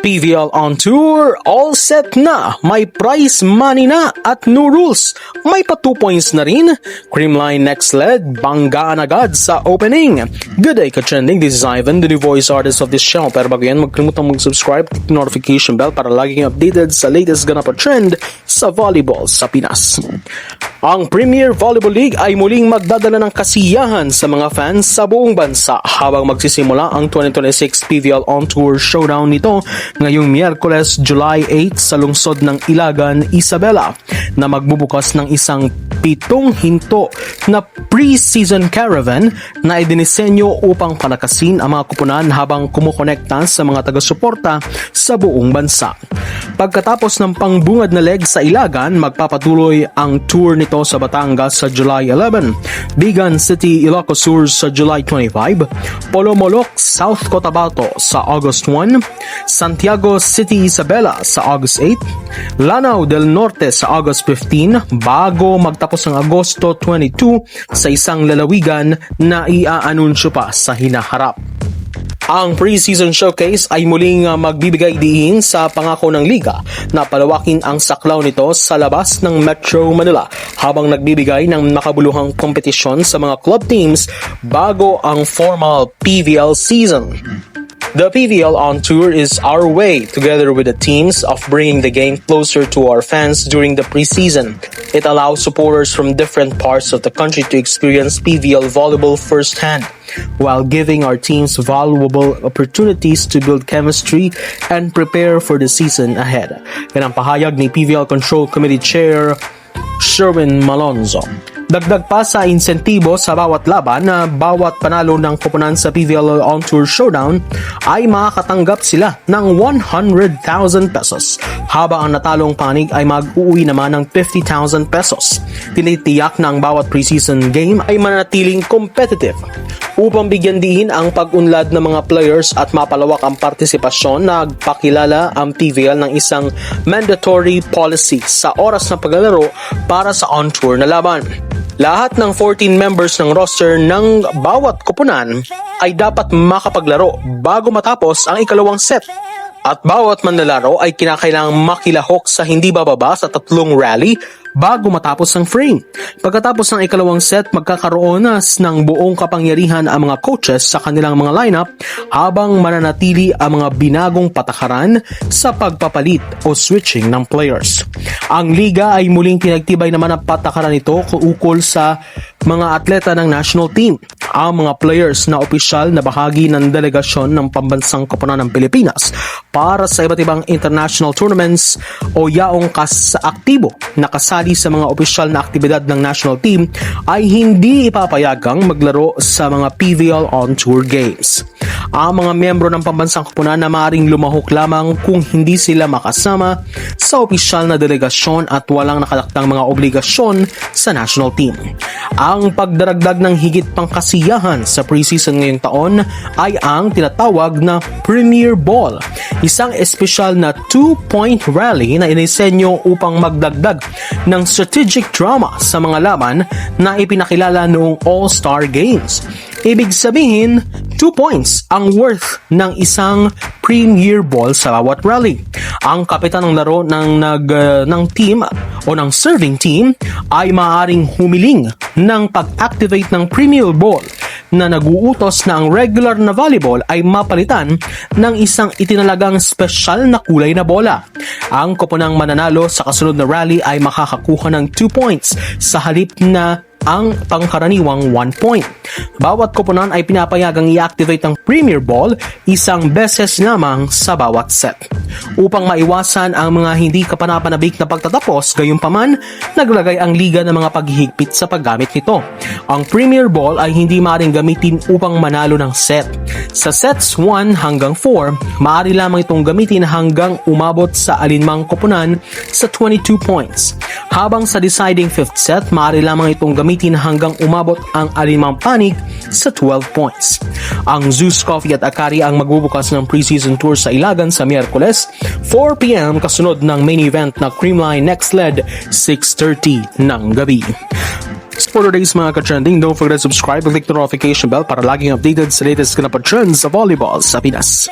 PVL on tour, all set na, may prize money na at new rules. May pa 2 points na rin. Creamline next leg, banggaan agad sa opening. Good day ka-trending, this is Ivan, the new voice artist of this channel. Pero bago yan, magkalimutan mag-subscribe, click the notification bell para laging updated sa latest ganap at trend sa volleyball sa Pinas. Ang Premier Volleyball League ay muling magdadala ng kasiyahan sa mga fans sa buong bansa habang magsisimula ang 2026 PVL On Tour Showdown nito ngayong Miyerkules, July 8 sa lungsod ng Ilagan, Isabela na magbubukas ng isang 7 hinto na pre-season caravan na idinisenyo upang palakasin ang mga kupunan habang kumukonekta sa mga taga-suporta sa buong bansa. Pagkatapos ng pangbungad na leg sa Ilagan, magpapatuloy ang tour nito sa Batangas sa July 11, Bigan City, Ilocos Sur sa July 25, Polomolok, South Cotabato sa August 1, Santiago City, Isabela sa August 8, Lanao del Norte sa August 15, bago magtapos ang Agosto 22 sa isang lalawigan na iaanunsyo pa sa hinaharap. Ang pre-season showcase ay muling magbibigay diin sa pangako ng liga na palawakin ang saklaw nito sa labas ng Metro Manila habang nagbibigay ng makabuluhang kompetisyon sa mga club teams bago ang formal PVL season. The PVL On Tour is our way, together with the teams, of bringing the game closer to our fans during the preseason. It allows supporters from different parts of the country to experience PVL volleyball firsthand, while giving our teams valuable opportunities to build chemistry and prepare for the season ahead. Yan ang pahayag ni PVL Control Committee Chair Sherwin Malonzo. Dagdag pa sa insentibo sa bawat laban na bawat panalo ng koponan sa PVL On Tour Showdown ay makakatanggap sila ng 100,000 pesos habang ang natalong panig ay mag-uwi naman ng 50,000 pesos. Tinitiyak na ang bawat preseason game ay manatiling competitive upang bigyan diin ang pag-unlad ng mga players at mapalawak ang partisipasyon. Nagpakilala ang PVL ng isang mandatory policy sa oras ng paglalaro para sa on-tour na laban. Lahat ng 14 members ng roster ng bawat koponan ay dapat makapaglaro bago matapos ang ikalawang set. At bawat manlalaro ay kinakailangang makilahok sa hindi bababa sa 3 rally bago matapos ang frame. Pagkatapos ng ikalawang set, magkakaroon ng buong kapangyarihan ang mga coaches sa kanilang mga lineup habang mananatili ang mga binagong patakaran sa pagpapalit o switching ng players. Ang liga ay muling pinagtibay naman ang patakaran nito ukol sa mga atleta ng national team. Ang mga players na opisyal na bahagi ng delegasyon ng pambansang koponan ng Pilipinas para sa iba't ibang international tournaments o yaong aktibo na kasali sa mga opisyal na aktibidad ng national team ay hindi ipapayagang maglaro sa mga PVL On Tour Games. Ang mga miyembro ng pambansang koponan na maaaring lumahok lamang kung hindi sila makasama sa opisyal na delegasyon at walang nakalaktang mga obligasyon sa national team. Ang pagdaragdag ng higit pang kasiyahan sa preseason ngayong taon ay ang tinatawag na Premier Ball, isang espesyal na 2-point rally na inisenyo upang magdagdag ng strategic drama sa mga laban na ipinakilala noong All-Star Games. Ibig sabihin, 2 points ang worth ng isang Premier Ball sa bawat rally. Ang kapitan ng laro ng team o ng serving team ay maaaring humiling ng pag-activate ng Premier Ball na naguutos na ang regular na volleyball ay mapalitan ng isang itinalagang special na kulay na bola. Ang koponang mananalo sa kasunod na rally ay makakakuha ng 2 points sa halip na ang pangkaraniwang 1 point. Bawat koponan ay pinapayagang i-activate ang Premier Ball isang beses lamang sa bawat set. Upang maiwasan ang mga hindi kapanapanabik na pagtatapos, gayunpaman, naglagay ang liga ng mga paghihigpit sa paggamit nito. Ang Premier Ball ay hindi maaaring gamitin upang manalo ng set. Sa sets 1 hanggang 4, maaari lamang itong gamitin hanggang umabot sa alinmang koponan sa 22 points. Habang sa deciding 5th set, maaari lamang itong gamitin hanggang umabot ang alinmang panig sa 12 points. Ang Zeus Coffee at Akari ang magbubukas ng preseason tour sa Ilagan sa Miyerkules, 4 p.m. kasunod ng main event na Creamline Next Led, 6:30 ng gabi. For today's mga ka-trending, don't forget to subscribe and click the notification bell para laging updated sa latest ganap at trends sa volleyball sa Pinas.